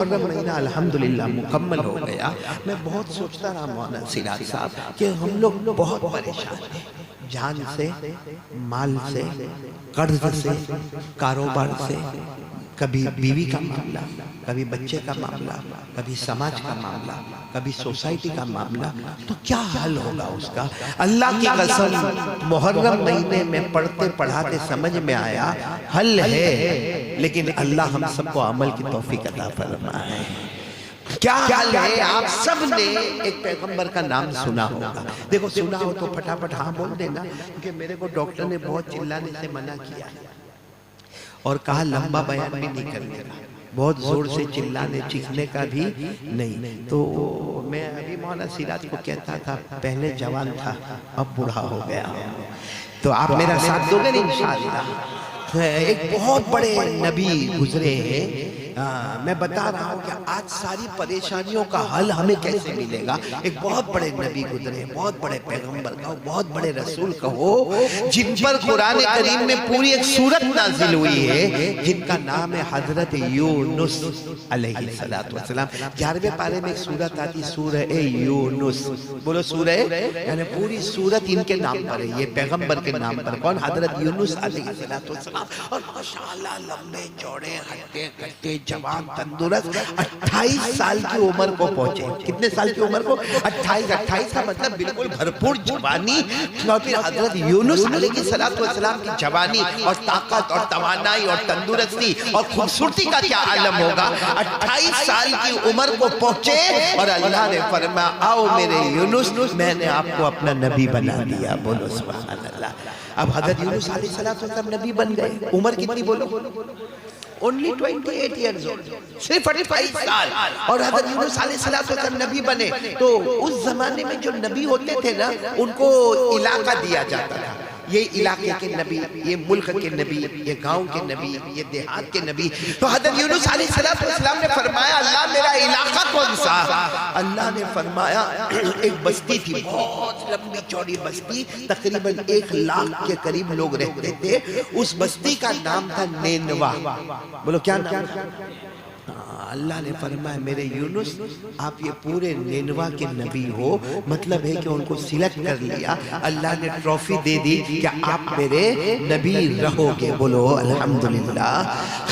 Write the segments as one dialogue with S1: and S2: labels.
S1: محرم مہینہ الحمدللہ مکمل ہو گیا. میں بہت سوچتا رہا مولانا سراج صاحب کہ ہم لوگ بہت پریشان ہیں، جان سے، مال سے، قرض سے، کاروبار سے، کبھی بیوی کا معاملہ، کبھی بچے کا معاملہ، کبھی سماج کا معاملہ، کبھی سوسائٹی کا معاملہ. تو کیا حل ہوگا اس کا؟ اللہ کی قسم محرم مہینے میں پڑھتے پڑھاتے سمجھ میں آیا حل ہے، لیکن اللہ ہم سب کو عمل کی توفیق عطا فرمائے. کیا حل ہے؟ آپ سب نے ایک پیغمبر کا نام سنا ہوگا. دیکھو سنا ہو تو پھٹافٹ ہاں بول دینا، کیونکہ میرے کو ڈاکٹر نے بہت چلانے سے منع کیا اور کہا لمبا بیان بھی نہیں کرنے کا، بہت زور سے چلانے چیخنے کا بھی نہیں. تو میں ابھی مولانا سراج کو کہتا تھا پہلے جوان تھا اب بوڑھا ہو گیا. تو آپ میرا ساتھ دو گے نا انشاءاللہ؟ ایک بہت بڑے نبی گزرے ہیں. میں بتا رہا ہوں کہ آج ساری پریشانیوں کا حل ہمیں کیسے ملے گا. ایک بہت بڑے نبی گزرے، بہت بڑے پیغمبر کہو، بہت بڑے رسول کہو، جن پر قرآن کریم میں پوری ایک سورت نازل ہوئی ہے، جن کا نام ہے حضرت یونس علیہ السلام. 11ویں پارے میں ایک سورت آتی سورہ یونس. بولو سورہ، یعنی پوری سورت ان کے نام پر ہے، یہ پیغمبر کے نام پر. کون؟ حضرت یونس علیہ السلام. اور ماشاءاللہ لمبے چوڑے ہٹے کٹے جوان تندرست 28 سال کی عمر کو پہنچے. کتنے سال کی عمر کو؟ 28 کا مطلب بالکل بھرپور جوانی. اور پھر حضرت یونس علیہ السلام کی جوانی اور طاقت اور توانائی اور تندرستی اور خوبصورتی کا کیا عالم ہوگا. 28 سال کی عمر کو پہنچے اور اللہ نے فرمایا آؤ میرے یونس، میں نے آپ کو اپنا نبی بنا دیا. بولو سبحان اللہ. اب حضرت یونس علیہ السلام نبی بن گئے. عمر کتنی بولو؟ only 28 years old. صرف 28 سال. اور حضرت یونس علیہ السلام نبی بنے. تو اس زمانے میں جو نبی ہوتے تھے نا، ان کو علاقہ دیا جاتا تھا. یہ علاقے کے نبی، یہ ملک کے نبی، یہ گاؤں کے نبی، یہ دیہات کے نبی. تو حضرت یونس علیہ السلام نے فرمایا اللہ میرا علاقہ کون سا؟ اللہ نے فرمایا ایک بستی تھی، بہت لمبی چوڑی بستی، تقریباً 1 لاکھ کے قریب لوگ رہتے تھے. اس بستی کا نام تھا نینوا. بولو کیا نام تھا؟ اللہ نے فرمایا میرے یونس آپ یہ پورے نینوا کے نبی ہو. مطلب ہے کہ ان کو سلیکٹ کر لیا. اللہ نے ٹرافی دے دی کہ آپ میرے نبی رہو گے. بولو الحمدللہ.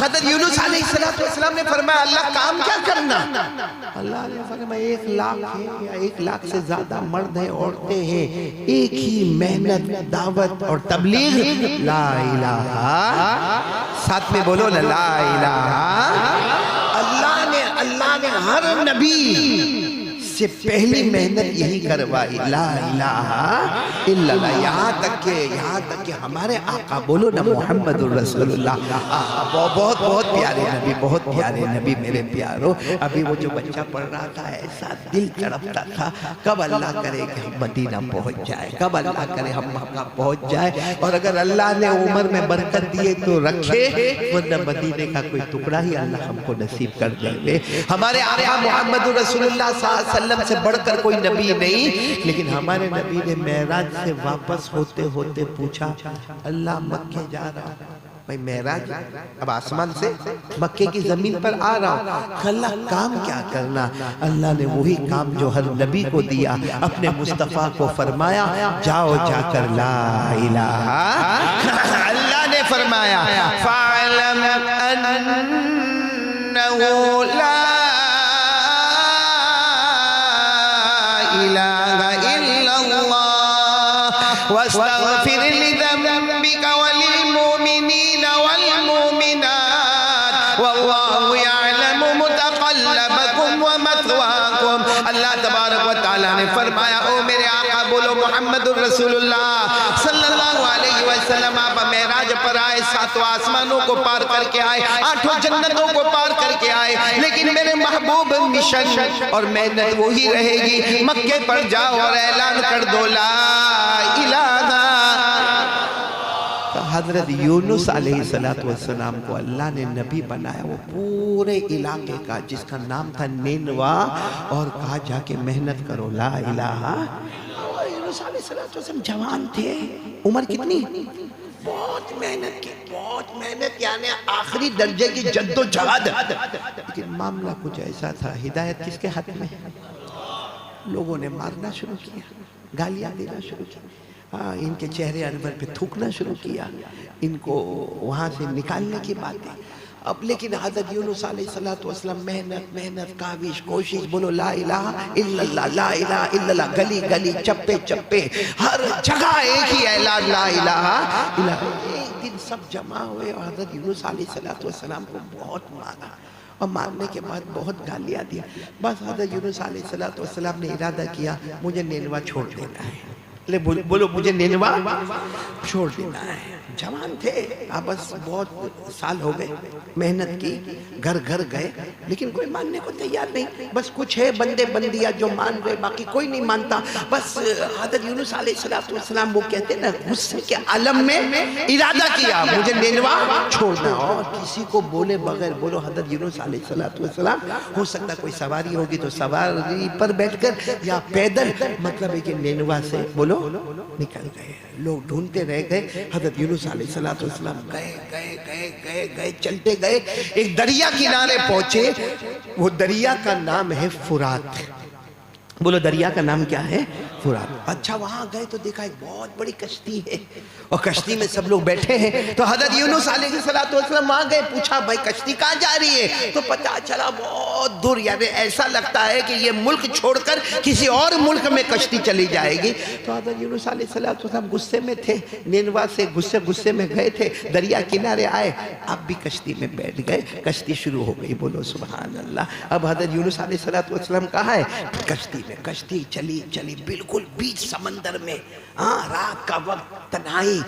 S1: حضرت یونس علیہ السلام نے فرمایا اللہ کام کیا کرنا؟ اللہ نے فرمایا 1 لاکھ ہے یا 1 لاکھ سے زیادہ مرد ہیں، عورتیں ہیں، ایک ہی محنت دعوت اور تبلیغ لا الہ. ساتھ میں بولو لا الہ. اللہ نے ہر نبی سے پہلی محنت یہی کروائی لا الہ الا اللہ. یہاں تک کہ ہمارے آقا بولو نا محمد الرسول اللہ، بہت بہت پیارے نبی، بہت پیارے نبی میرے پیارو. ابھی وہ جو بچہ پڑھ رہا تھا ایسا دل تڑپتا تھا کب اللہ کرے کہ ہم مدینہ پہنچ جائے، کب اللہ کرے ہم مکہ پہنچ جائے. اور اگر اللہ نے عمر میں برکت دیے تو رکھے، ورنہ مدینے کا کوئی ٹکڑا ہی اللہ ہم کو نصیب کر دے. ہمارے آقا محمد الرسول اللہ صلی اللہ علیہ وسلم سے بڑھ کر کوئی نبی نہیں. لیکن ہمارے نبی نے معراج سے واپس ہوتے ہوتے پوچھا اللہ مکے جا رہا ہوں. بھئی معراج اب آسمان سے مکے کی زمین پر آ رہا ہوں، اللہ کام کیا کرنا؟ اللہ نے وہی کام جو ہر نبی کو دیا، اپنے مصطفیٰ کو فرمایا جاؤ جا کر لا الہ. اللہ نے فرمایا فَعْلَمْ أَنَّهُ لَا واستغفر لذنبك وللمؤمنين والمؤمنات والله يعلم متقلبكم ومثواكم. اللہ تبارک و تعالیٰ نے فرمایا او میرے آقا بولو محمد الرسول اللہ صلی اللہ علیہ وسلم آپ معراج پر آئے، 7 آسمانوں کو پار کر کے آئے، 8 جنتوں کو پار کر کے آئے. لیکن میرے محبوب مشن اور محنت وہی رہے گی. مکے پر جاؤ اور اعلان کر دو لا الہ. حضرت یونس علیہ السلام کو اللہ نے نبی بنایا، وہ پورے علاقے کا جس کا نام تھا نینوا، اور کہا جا کے محنت کرو لا الہ. یونس علیہ السلام جوان تھے، عمر کتنی؟ بہت محنت کی، بہت محنت، یعنی آخری درجے کی جد و جہد. لیکن معاملہ کچھ ایسا تھا، ہدایت کس کے ہاتھ میں؟ لوگوں نے مارنا شروع کیا، گالیاں دینا شروع کیا، ان کے چہرے انور پہ تھوکنا شروع کیا، ان کو وہاں سے نکالنے کی باتیں۔ اب لیکن حضرت یونس علیہ السلام محنت کاوش کوشش، بولو لا الہ الا اللہ، لا الہ الا اللہ، گلی گلی چپے چپے ہر جگہ ایک ہی اعلان، لا الہ الا اللہ۔ ایک دن سب جمع ہوئے اور حضرت یونس علیہ السلام کو بہت مارا، اور مارنے کے بعد بہت گالیاں دیا۔ بس حضرت یونس علیہ السلام نے ارادہ کیا مجھے نینوا چھوڑ دینا ہے۔ بولو مجھے نینوا چھوڑ دینا ہے۔ جوان تھے، بس بہت سال ہو گئے، محنت کی، گھر گھر گئے، لیکن کوئی ماننے کو تیار نہیں۔ بس کچھ ہے بندے بندیاں جو مان رہے، باقی کوئی نہیں مانتا۔ بس حضرت یونس علیہ السلام وہ کہتے ہیں نا، غصے کے عالم میں ارادہ کیا مجھے نینوا چھوڑنا، اور کسی کو بولے بغیر۔ بولو حضرت یونس علیہ السلام، ہو سکتا کوئی سواری ہوگی تو سواری پر بیٹھ کر یا پیدل، مطلب ہے کہ نینوا سے بولو نکل گئے۔ لوگ ڈھونڈتے رہ گئے، حضرت یونس علیہ السلام گئے چلتے گئے، ایک دریا کنارے پہنچے۔ وہ دریا کا نام ہے فرات۔ بولو دریا کا نام کیا ہے؟ فرات۔ اچھا وہاں گئے تو دیکھا ایک بہت بڑی کشتی ہے، اور کشتی میں سب لوگ بیٹھے ہیں۔ تو حضرت یونس علیہ السلام وہاں گئے، پوچھا بھائی کشتی کہاں جا رہی ہے؟ تو پتہ چلا بہت دور، یعنی ایسا لگتا ہے کہ یہ ملک چھوڑ کر کسی اور ملک میں کشتی چلی جائے گی۔ تو حضرت یونس علیہ السلام غصے میں تھے، نینوا سے غصے میں گئے تھے، دریا کنارے آئے، اب بھی کشتی میں بیٹھ گئے، کشتی شروع ہو گئی۔ بولو سبحان اللہ۔ اب حضرت یونس علیہ السلام کہاں ہے؟ کشتی میں۔ کشتی چلی بالکل بیچ سمندر میں، رات کا وقت، تنہائی،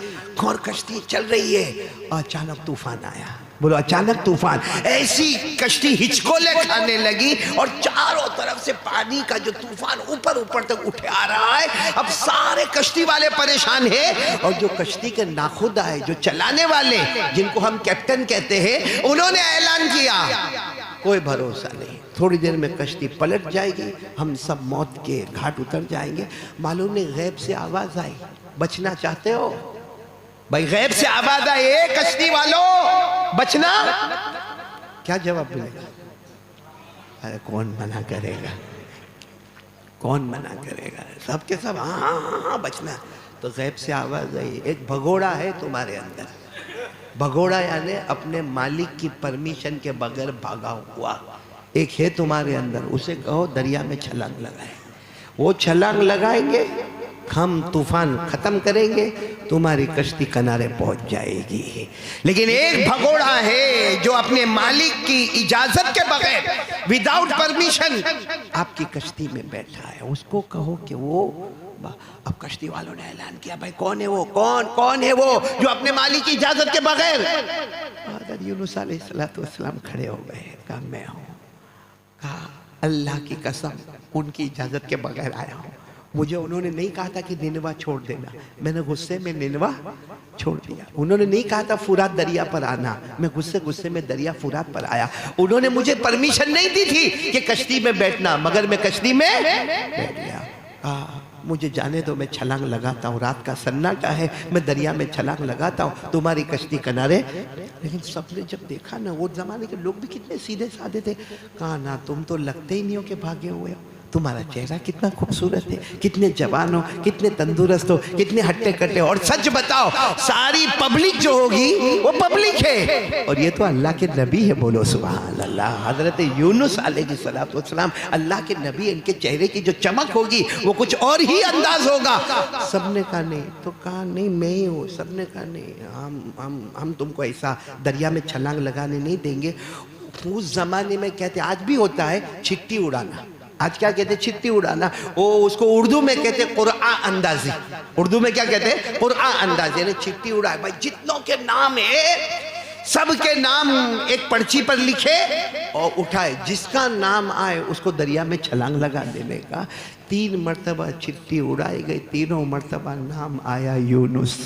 S1: اور کشتی چل رہی ہے، اچانک طوفان آیا۔ بولو اچانک طوفان، ایسی کشتی ہچکولے کھانے لگی، اور چاروں طرف سے پانی کا جو طوفان اوپر تک اٹھے آ رہا ہے۔ اب سارے کشتی والے پریشان ہیں، اور جو کشتی کے ناخدا ہے، جو چلانے والے جن کو ہم کیپٹن کہتے ہیں، انہوں نے اعلان کیا کوئی بھروسہ نہیں، تھوڑی دیر میں کشتی پلٹ جائے گی، ہم سب موت کے گھاٹ اتر جائیں گے۔ معلوم نہیں غیب سے آواز آئی، بچنا چاہتے ہو؟ بھائی غیب سے آواز آئی، اے کشتی والوں بچنا، کیا جواب ملے گا؟ ارے کون منع کرے گا؟ کون منع کرے گا؟ سب کے سب ہاں بچنا۔ تو غیب سے آواز آئی، ایک بھگوڑا ہے تمہارے اندر۔ بھگوڑا یعنی اپنے مالک کی پرمیشن کے بغیر بھاگا ہوا ایک ہے تمہارے اندر، اسے کہو دریا میں چھلانگ لگائے۔ وہ چھلانگ لگائیں گے، ہم طوفان ختم کریں گے، تمہاری کشتی کنارے پہنچ جائے گی۔ لیکن ایک بھگوڑا ہے جو اپنے مالک کی اجازت کے بغیر، وداؤٹ پرمیشن، آپ کی کشتی میں بیٹھا ہے، اس کو کہو کہ وہ۔ اب کشتی والوں نے اعلان کیا بھائی کون ہے وہ؟ کون ہے وہ جو اپنے مالک کی اجازت کے بغیر؟ حضرت یونس علیہ السلام کھڑے ہو گئے، کہا میں ہوں۔ کہا اللہ کی قسم ان کی اجازت کے بغیر آیا ہوں، مجھے انہوں نے نہیں کہا تھا کہ نینوا چھوڑ دینا، میں نے غصے میں نینوا چھوڑ دیا۔ انہوں نے نہیں کہا تھا فرات دریا پر آنا، میں غصے میں دریا فرات پر آیا۔ انہوں نے مجھے پرمیشن نہیں دی تھی کہ کشتی میں بیٹھنا، مگر میں کشتی میں بیٹھ گیا۔ مجھے جانے دو، میں چھلانگ لگاتا ہوں، رات کا سناٹا ہے، میں دریا میں چھلانگ لگاتا ہوں، تمہاری کشتی کنارے۔ لیکن سب نے جب دیکھا نا، وہ زمانے کے لوگ بھی کتنے سیدھے سادے تھے، کہا نا تم تو لگتے ہی نہیں ہو کہ بھاگے ہوئے ہو، تمہارا چہرہ کتنا خوبصورت ہے، کتنے جوان ہو، کتنے تندرست ہو، کتنے ہٹے کٹے، اور سچ بتاؤ ساری پبلک جو ہوگی وہ پبلک ہے، اور یہ تو اللہ کے نبی ہے۔ بولو سبحان اللہ۔ حضرت یونس علیہ السلام اللہ کے نبی، ان کے چہرے کی جو چمک ہوگی وہ کچھ اور ہی انداز ہوگا۔ سب نے کہا نہیں، تو کہا نہیں میں ہی ہوں۔ سب نے کہا نہیں، ہم تم کو ایسا دریا میں چھلانگ لگانے نہیں دیں گے۔ اس زمانے میں کہتے، آج بھی ہوتا ہے، چھٹی اڑانا۔ آج کیا کہتے ہیں؟ چھٹی اڑانا۔ اس کو اردو میں کہتے ہیں قرآن اندازی۔ اردو میں کیا کہتے ہیں؟ قرآن اندازی، یعنی چھٹی اڑائے۔ بھائی جتنوں کے نام ہے سب کے نام ایک پرچی پر لکھے اور اٹھائے، جس کا نام آئے اس کو دریا میں چھلانگ لگا دینے کا۔ 3 مرتبہ چھٹی اڑائی گئی، تینوں مرتبہ نام آیا یونس۔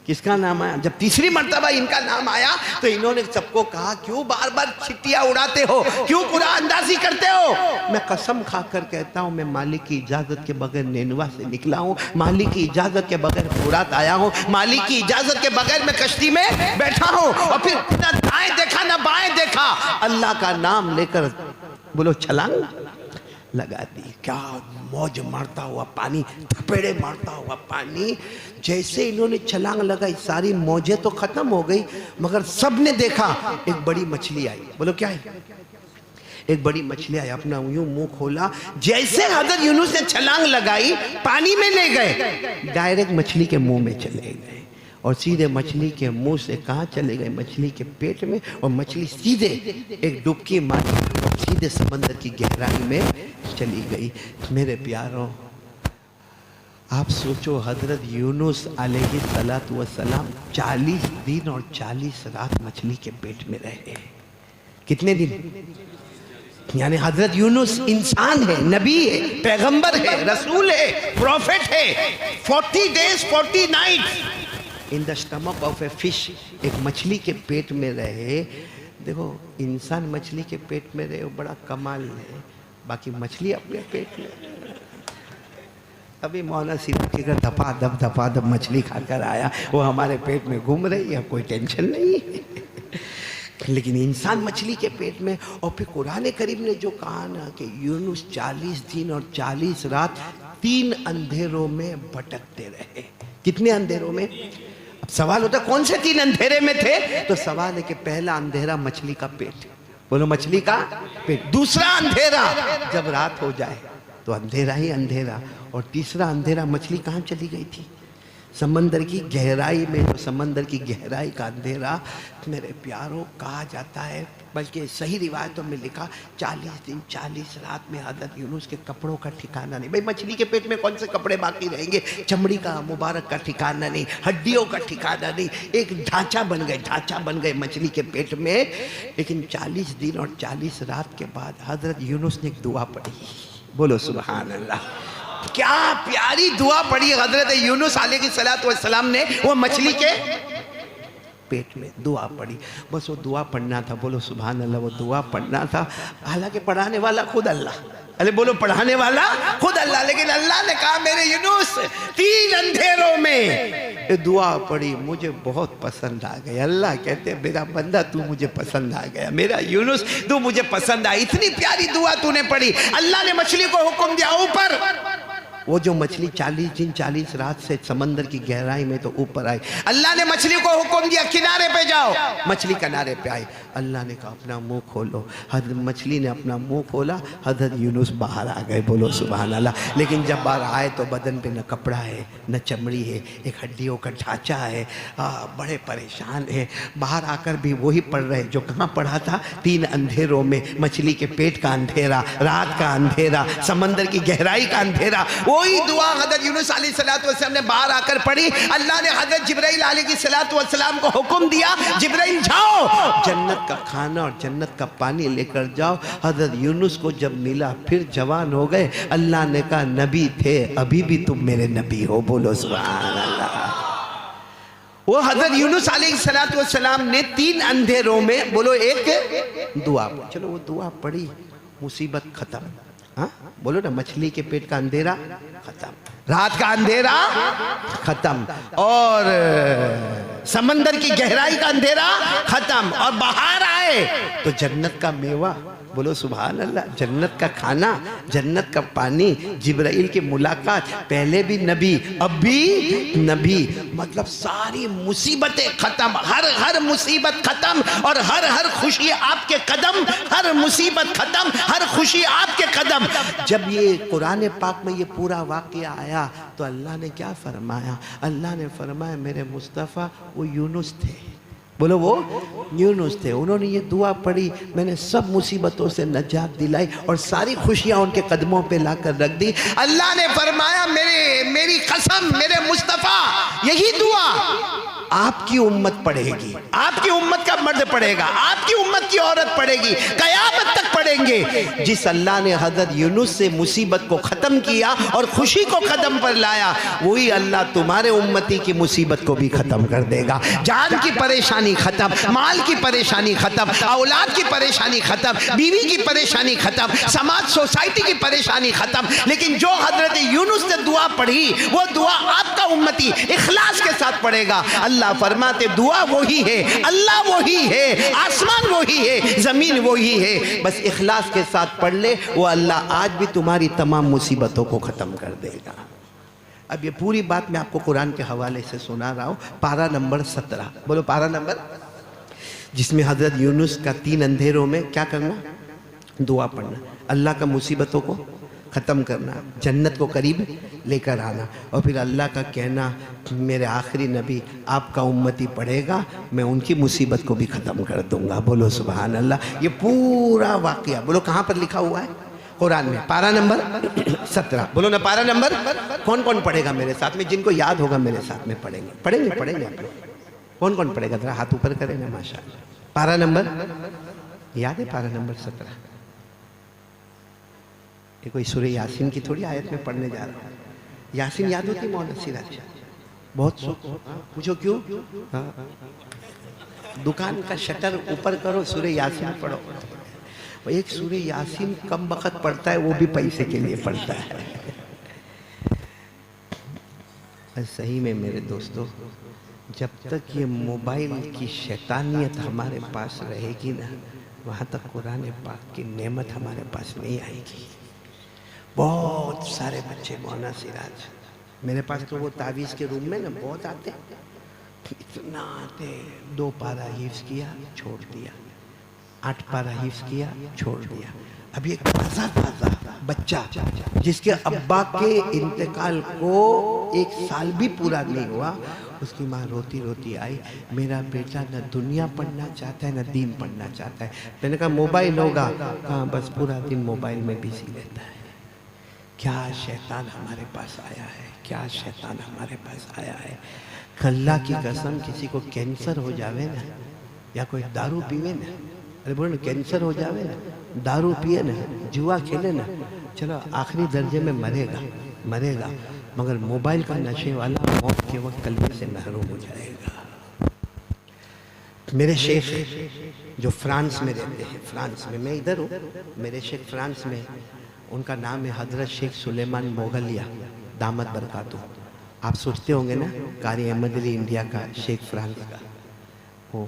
S1: کس کا نام آیا؟ جب تیسری مرتبہ ان کا نام آیا تو انہوں نے سب کو کہا کیوں بار بار چھٹیاں اڑاتے ہو، کیوں قرآن اندازی کرتے ہو؟ میں قسم کھا کر کہتا ہوں میں مالک کی اجازت کے بغیر نینوا سے نکلا ہوں، مالک کی اجازت کے بغیر فرات آیا ہوں، مالک کی اجازت کے بغیر میں کشتی میں بیٹھا ہوں، اور پھر نہ دائیں دیکھا نہ بائیں دیکھا، اللہ کا نام لے کر بولو چھلانگ لگا دی۔ کیا موج مارتا ہوا پانی، تھپیڑے مارتا ہوا پانی، جیسے انہوں نے چھلانگ لگائی ساری موجیں تو ختم ہو گئی، مگر سب نے دیکھا ایک بڑی مچھلی آئی۔ بولو کیا ہے؟ ایک بڑی مچھلی آئی، اپنا یوں منہ کھولا، جیسے حضرت یونس نے چھلانگ لگائی پانی میں لے گئے، ڈائریکٹ مچھلی کے منہ میں چلے گئے، اور سیدھے مچھلی کے منہ سے کہاں چلے گئے؟ مچھلی کے پیٹ میں، اور مچھلی سیدھے ایک ڈبکی ماری اور سیدھے سمندر کی گہرائی میں چلی گئی۔ میرے پیاروں، آپ سوچو حضرت یونس علیہ السلام 40 دن اور 40 رات مچھلی کے پیٹ میں رہے۔ کتنے دن؟ یعنی حضرت یونس انسان ہے، نبی ہے، پیغمبر ہے، رسول ہے، پروفیٹ ہے۔ 40 days 40 nights in the stomach of a fish، ایک مچھلی کے پیٹ میں رہے۔ دیکھو انسان مچھلی کے پیٹ میں رہے وہ بڑا کمال ہے، باقی مچھلی اپنے پیٹ میں۔ ابھی مولانا صدیقی کا دفعہ دب مچھلی کھا کر آیا، وہ ہمارے پیٹ میں گھوم رہی ہے، کوئی ٹینشن نہیں ہے، لیکن انسان مچھلی کے پیٹ میں۔ اور پھر قرآن کریم نے جو کہا نا کہ یونس 40 دن اور 40 رات 3 اندھیروں میں بھٹکتے رہے۔ کتنے اندھیروں میں؟ اب سوال ہوتا ہے کون سے 3 اندھیرے میں تھے؟ تو سوال ہے کہ پہلا اندھیرا مچھلی کا پیٹ، بولو مچھلی کا پیٹ۔ دوسرا اندھیرا جب رات ہو جائے تو اندھیرا ہی اندھیرا، اور تیسرا اندھیرا مچھلی کہاں چلی گئی تھی؟ سمندر کی گہرائی میں، جو سمندر کی گہرائی کا اندھیرا۔ میرے پیاروں کہا جاتا ہے، بلکہ صحیح روایتوں میں لکھا 40 دن 40 رات میں حضرت یونس کے کپڑوں کا ٹھکانہ نہیں۔ بھئی مچھلی کے پیٹ میں کون سے کپڑے باقی رہیں گے؟ چمڑی کا مبارک کا ٹھکانہ نہیں، ہڈیوں کا ٹھکانہ نہیں، ایک ڈھانچہ بن گئے مچھلی کے پیٹ میں۔ لیکن 40 دن اور 40 رات کے بعد حضرت یونس نے ایک دعا پڑھی، بولو سبحان اللہ۔ کیا پیاری دعا پڑھی حضرت یونس علیہ السلام نے، وہ مچھلی کے پیٹ میں دعا پڑھی۔ بس وہ دعا پڑھنا تھا، بولو سبحان اللہ، وہ دعا پڑھنا تھا۔ حالانکہ پڑھانے والا خود اللہ، ارے بولو پڑھانے والا خود اللہ، لیکن اللہ نے کہا میرے یونس 3 اندھیروں میں یہ دعا پڑھی، مجھے بہت پسند آ گئی۔ اللہ کہتے ہیں میرا بندہ تو مجھے پسند آ گیا، میرا یونس تو مجھے پسند آئی، اتنی پیاری دعا تو نے پڑھی۔ اللہ نے مچھلی کو حکم دیا اوپر، وہ جو مچھلی 40 دن 40 رات سے سمندر کی گہرائی میں تو اوپر آئی، اللہ نے مچھلی کو حکم دیا کنارے پہ جاؤ، مچھلی کنارے پہ آئی۔ اللہ نے کہا اپنا منہ کھولو، حضرت مچھلی نے اپنا منہ کھولا، حضرت یونس باہر آ گئے، بولو سبحان اللہ۔ لیکن جب باہر آئے تو بدن پہ نہ کپڑا ہے نہ چمڑی ہے، ایک ہڈیوں کا ڈھانچہ ہے، بڑے پریشان ہیں۔ باہر آ کر بھی وہی پڑھ رہے جو کہاں پڑھا تھا، 3 اندھیروں میں، مچھلی کے پیٹ کا اندھیرا، رات کا اندھیرا، سمندر کی گہرائی کا اندھیرا۔ وہی دعا حضرت یونس علیہ السلام نے باہر آ کر پڑھی۔ اللہ نے حضرت جبرائیل علیہ السلام کو حکم دیا، جبرائیل جاؤ جنت کا کھانا اور جنت کا پانی لے کر جاؤ۔ حضرت یونس کو جب ملا پھر جوان ہو گئے۔ اللہ نے کہا نبی تھے، ابھی بھی تم میرے نبی ہو، بولو سبحان اللہ۔ وہ حضرت یونس علیہ السلام نے 3 اندھیروں میں، بولو ایک دعا، چلو وہ دعا پڑھی، مصیبت ختم۔ ہاں بولو نا، مچھلی کے پیٹ کا اندھیرا ختم، رات کا اندھیرا ختم، اور سمندر کی گہرائی کا اندھیرا ختم، اور باہر آئے تو جنت کا میوہ، بولو سبحان اللہ، جنت کا کھانا، جنت کا پانی، جبرائیل کی ملاقات، پہلے بھی نبی اب بھی نبی، مطلب ساری مصیبتیں ختم، ہر مصیبت ختم، اور ہر خوشی آپ کے قدم، ہر مصیبت ختم، ہر خوشی آپ کے قدم۔ جب یہ قرآن پاک میں یہ پورا واقعہ آیا تو اللہ نے کیا فرمایا؟ اللہ نے فرمایا میرے مصطفیٰ وہ یونس تھے، بولو وہ یونس تھے، انہوں نے یہ دعا پڑھی، میں نے سب مصیبتوں سے نجات دلائی اور ساری خوشیاں ان کے قدموں پہ لا کر رکھ دی۔ اللہ نے فرمایا میری قسم، میرے مصطفیٰ یہی دعا آپ کی امت پڑھے گی، آپ کی امت کا مرد پڑھے گا، آپ کی امت کی عورت پڑھے گی، قیامت تک پڑھیں گے۔ جس اللہ نے حضرت یونس سے مصیبت کو ختم کیا اور خوشی کو قدم پر لایا، وہی اللہ تمہارے امتی کی مصیبت کو بھی ختم کر دے گا۔ جان کی پریشانی ختم، مال کی پریشانی ختم، اولاد کی پریشانی ختم، بیوی کی پریشانی ختم، سماج سوسائٹی کی پریشانی ختم۔ لیکن جو حضرت یونس نے دعا پڑھی، وہ دعا آپ کا امتی اخلاص کے ساتھ پڑھے گا۔ اللہ فرماتے دعا وہی ہے، اللہ وہی ہے، آسمان وہی ہے، زمین وہی ہے، بس اخلاص کے ساتھ پڑھ لے، وہ اللہ آج بھی تمہاری تمام مصیبتوں کو ختم کر دے گا۔ اب یہ پوری بات میں آپ کو قرآن کے حوالے سے سنا رہا ہوں۔ پارہ نمبر 17، بولو پارہ نمبر، جس میں حضرت یونس کا 3 اندھیروں میں کیا کرنا؟ دعا پڑھنا، اللہ کا مصیبتوں کو ختم کرنا، جنت کو قریب لے کر آنا، اور پھر اللہ کا کہنا میرے آخری نبی آپ کا امتی پڑھے گا، میں ان کی مصیبت کو بھی ختم کر دوں گا۔ بولو سبحان اللہ۔ یہ پورا واقعہ بولو کہاں پر لکھا ہوا ہے؟ قرآن میں، پارہ نمبر 17، بولو نا پارہ نمبر۔ کون کون پڑھے گا میرے ساتھ میں؟ جن کو یاد ہوگا میرے ساتھ میں پڑھیں گے، پڑھیں گے آپ لوگ۔ کون کون پڑھے گا؟ ذرا ہاتھ اوپر کریں نا، ماشاءاللہ۔ پارہ نمبر یاد ہے؟ پارہ نمبر 17۔ یہ کوئی سورہ یاسین کی تھوڑی آیت میں پڑھنے جا رہا ہوں۔ یاسین یاد ہوتی مولانا سراج؟ بہت پوچھو کیوں؟ دکان کا شٹر اوپر کرو، سورہ یاسین پڑھو۔ ایک سورہ یاسین کم وقت پڑھتا ہے، وہ بھی پیسے کے لیے پڑھتا ہے۔ صحیح میں میرے دوستو، جب تک یہ موبائل کی شیطانیت ہمارے پاس رہے گی نا، وہاں تک قرآن پاک کی نعمت ہمارے پاس نہیں آئے گی۔ بہت سارے بچے مولانا سراج میرے پاس تو وہ تعویذ کے روم میں نا بہت آتے، اتنا آتے، 2 پارہ حفظ کیا چھوڑ دیا، 8 پارہ حفظ کیا چھوڑ دیا۔ اب یہ تازہ بچہ جس کے ابا کے انتقال کو 1 سال بھی پورا نہیں ہوا، اس کی ماں روتی روتی آئی، میرا بیٹا نہ دنیا پڑھنا چاہتا ہے نہ دین پڑھنا چاہتا ہے۔ میں نے کہا موبائل ہوگا؟ کہاں بس پورا دن موبائل میں بزی رہتا ہے۔ کیا شیطان ہمارے پاس آیا ہے، کیا شیطان ہمارے پاس آیا ہے۔ اللہ کی قسم کسی کو کینسر ہو جاوے نا، یا کوئی دارو پیوے نا، ارے بولے کینسر ہو جاوے نا، دارو پیے نا، جوا کھیلے نا، چلو آخری درجے میں مرے گا، مگر موبائل کا نشے والا موت کے وقت کلمے سے محروم ہو جائے گا۔ میرے شیخ جو فرانس میں رہتے ہیں، فرانس میں، میں ادھر ہوں، میرے شیخ فرانس میں، ان کا نام ہے حضرت شیخ سلیمان موغلیہ دامت برکاتہ۔ آپ سوچتے ہوں گے نا قاری احمد علی انڈیا کا شیخ فرانس کا، وہ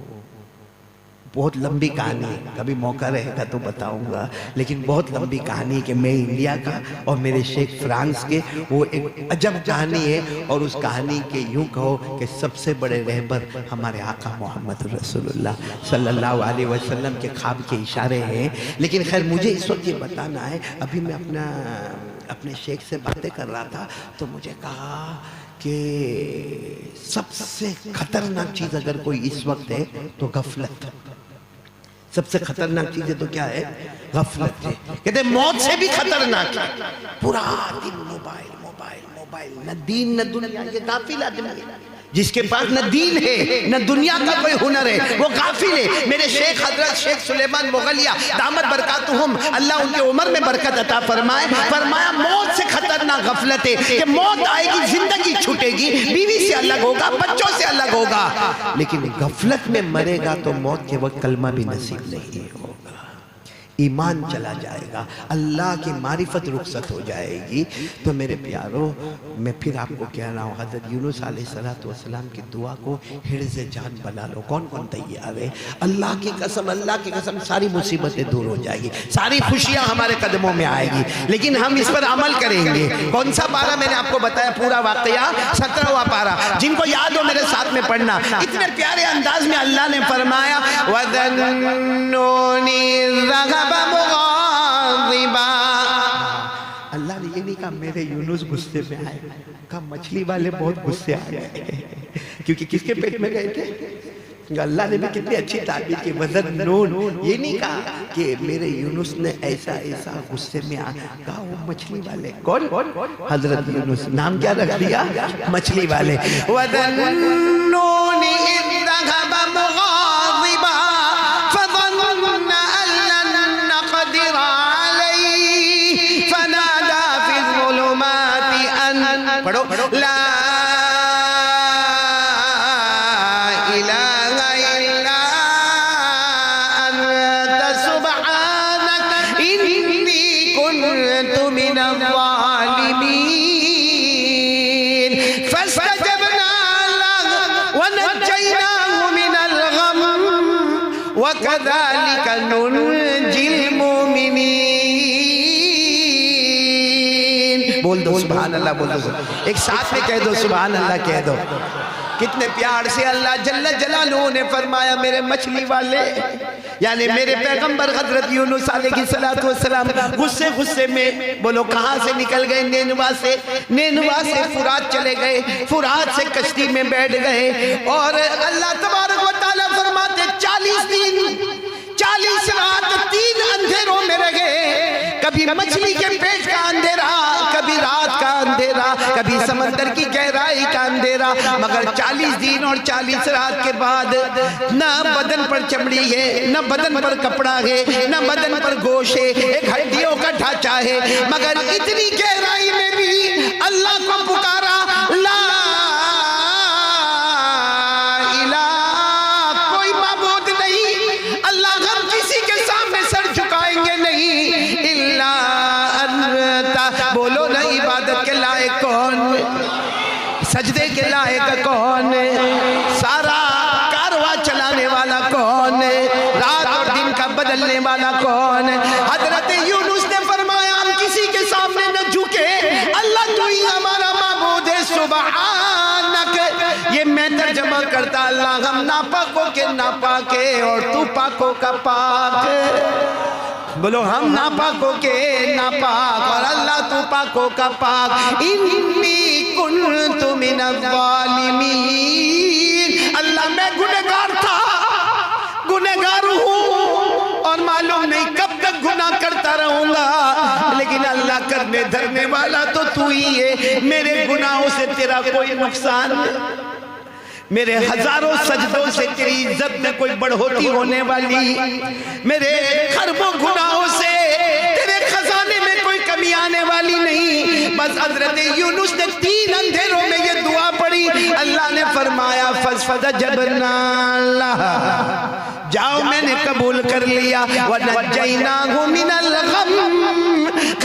S1: بہت لمبی کہانی ہے، کبھی موقع رہے گا تو بتاؤں گا، لیکن بہت لمبی کہانی کہ میں انڈیا کا اور میرے شیخ فرانس کے، وہ ایک عجب کہانی ہے، اور اس کہانی کے یوں کہو کہ سب سے بڑے رہبر ہمارے آقا محمد رسول اللہ صلی اللہ علیہ وسلم کے خواب کے اشارے ہیں۔ لیکن خیر مجھے اس وقت یہ بتانا ہے، ابھی میں اپنے شیخ سے باتیں کر رہا تھا تو مجھے کہا کہ سب سے خطرناک چیز اگر کوئی اس وقت ہے تو غفلت، سب سے خطرناک چیز ہے تو کیا ہے؟ غفلت ہے۔ کہتے ہیں موت سے بھی خطرناک ہے، پورا دن موبائل موبائل موبائل، نہ دین نہ دنیا، یہ غافل آدمی ہے جس کے پاس نہ دین ہے نہ دنیا کا کوئی ہنر ہے، وہ غافل ہے۔ میرے شیخ حضرت شیخ سلیمان موغلیہ دامت برکاتہم، اللہ ان کے عمر میں برکت عطا فرمائے، فرمایا موت سے خطرناک غفلت ہے کہ موت آئے گی، زندگی چھوٹے گی، بیوی سے الگ ہوگا، بچوں سے الگ ہوگا، لیکن غفلت میں مرے گا تو موت کے وقت کلمہ بھی نصیب نہیں ہوگا، ایمان چلا جائے گا، اللہ کی معرفت رخصت ہو جائے گی۔ تو میرے پیاروں، میں پھر آپ کو کہہ رہا ہوں، حضرت یونس علیہ السلام کی دعا کو حرز جان بنا لو۔ کون کون تیار ہے؟ اللہ کی قسم ساری مصیبتیں دور ہو جائے گی، ساری خوشیاں ہمارے قدموں میں آئے گی، لیکن ہم اس پر عمل کریں گے۔ کون سا پارہ میں نے آپ کو بتایا؟ پورا واقعہ 17واں پارہ، جن کو یاد ہو میرے ساتھ میں پڑھنا۔ اتنے پیارے انداز میں اللہ نے فرمایا وَذَنُّونِ الرَّغَبَ مغاضبا، اللہ نے یہ نہیں کہا میرے یونس غصے میں آئے، کہا مچھلی والے بہت غصے آ گئے، کیونکہ کس کے پیٹ میں گئے تھے؟ اللہ نے بھی کتنی اچھی تعبیر کی، وزن نون، یہ نہیں کہا کہ میرے یونس نے ایسا ایسا غصے میں کہا وہ مچھلی والے، کون؟ حضرت یونس، نام کیا رکھ دیا؟ مچھلی والے. وزن نون اذ ذهب مغاضبا فظن ان لن نقدر عليه فنادى في الظلمات ان پڑھو لا وَكَذَلِكَ نُنْجِي الْمُؤْمِنِينَ. بول دو سبحان اللہ، بول دو، ایک ساتھ میں کہہ دو سبحان اللہ کہہ دو. کتنے پیار سے اللہ جل جلالہ نے فرمایا میرے مچھلی والے، یعنی میرے پیغمبر حضرت یونس علیہ السلام غصے میں، بولو کہاں سے نکل گئے؟ نینوا سے فرات چلے گئے، فرات سے کشتی میں بیٹھ گئے، اور اللہ تبارک و تعالیٰ فرماتے 40 دن 40 رات 3 اندھیروں میں رہے، کبھی مچھلی کے پیٹ کا اندھیرا، کبھی رات کا اندھیرا، کبھی سمندر کی گہرائی کا اندھیرا، مگر 40 دن اور 40 رات کے بعد نہ بدن پر چمڑی ہے، نہ بدن پر کپڑا ہے، نہ بدن پر گوشت ہے، ایک ہڈیوں کا ڈھانچہ ہے، مگر اتنی گہرائی میں بھی اللہ کو پکارا، لا سجدے کے لائق کون؟ سارا کارواں چلانے والا کون؟ رات اور دن کا بدلنے والا کون؟ حضرت یونس نے فرمایا ہم کسی کے سامنے نہ جھکے، اللہ تو ہی ہمارا معبود ہے، سبحانک. یہ میں ترجمہ کرتا، اللہ ہم ناپاکوں کے ناپاک ہے اور تو پاکوں کا پاک. بولو ہم ناپاکوں کے ناپاک اور اللہ تو پاکوں کا پاک. انی کنت من الظالمین. اللہ میں گنہگار تھا، گنہگار ہوں، اور معلوم نہیں کب تک گناہ کرتا رہوں گا، لیکن اللہ کرنے دھرنے والا تو تو ہی ہے. میرے گناہوں سے تیرا کوئی نقصان نہیں، میرے ہزاروں سجدوں سے تیری عزت میں کوئی بڑھوتی ہونے والی، میرے خربوں گناہوں سے تیرے خزانے میں کوئی کمی آنے والی نہیں. بس حضرت یونس نے 3 اندھیروں میں یہ دعا پڑھی، اللہ نے فرمایا فَاسْفَدَجَبْنَا لَهَا، جاؤ میں نے قبول کر لیا، وَنَجَّيْنَاهُ مِنَ الْغَمِّ.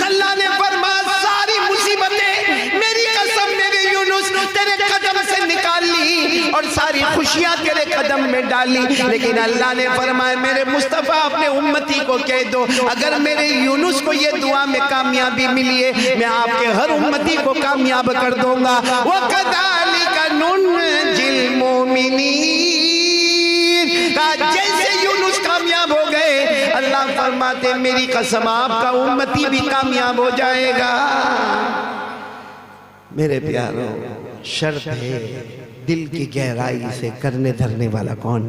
S1: اللہ نے فرمایا ساری مصیبتیں میری قسم میرے یونس تیرے قدم سے نکال لی، اور ساری خوشیاں تیرے قدم میں ڈالی. لیکن اللہ نے فرمایا میرے مصطفیٰ اپنے امتی کو کہہ دو اگر میرے یونس کو یہ دعا میں کامیابی ملی ہے، میں آپ کے ہر امتی کو کامیاب کر دوں گا. وَكَذَلِكَ نُنْجِي الْمُؤْمِنِينَ. جیسے یونس کامیاب ہو گئے، اللہ فرماتے میری قسم آپ کا امتی بھی کامیاب ہو جائے گا. میرے پیاروں، شرط ہے دل کی گہرائی سے کرنے دھرنے والا کون؟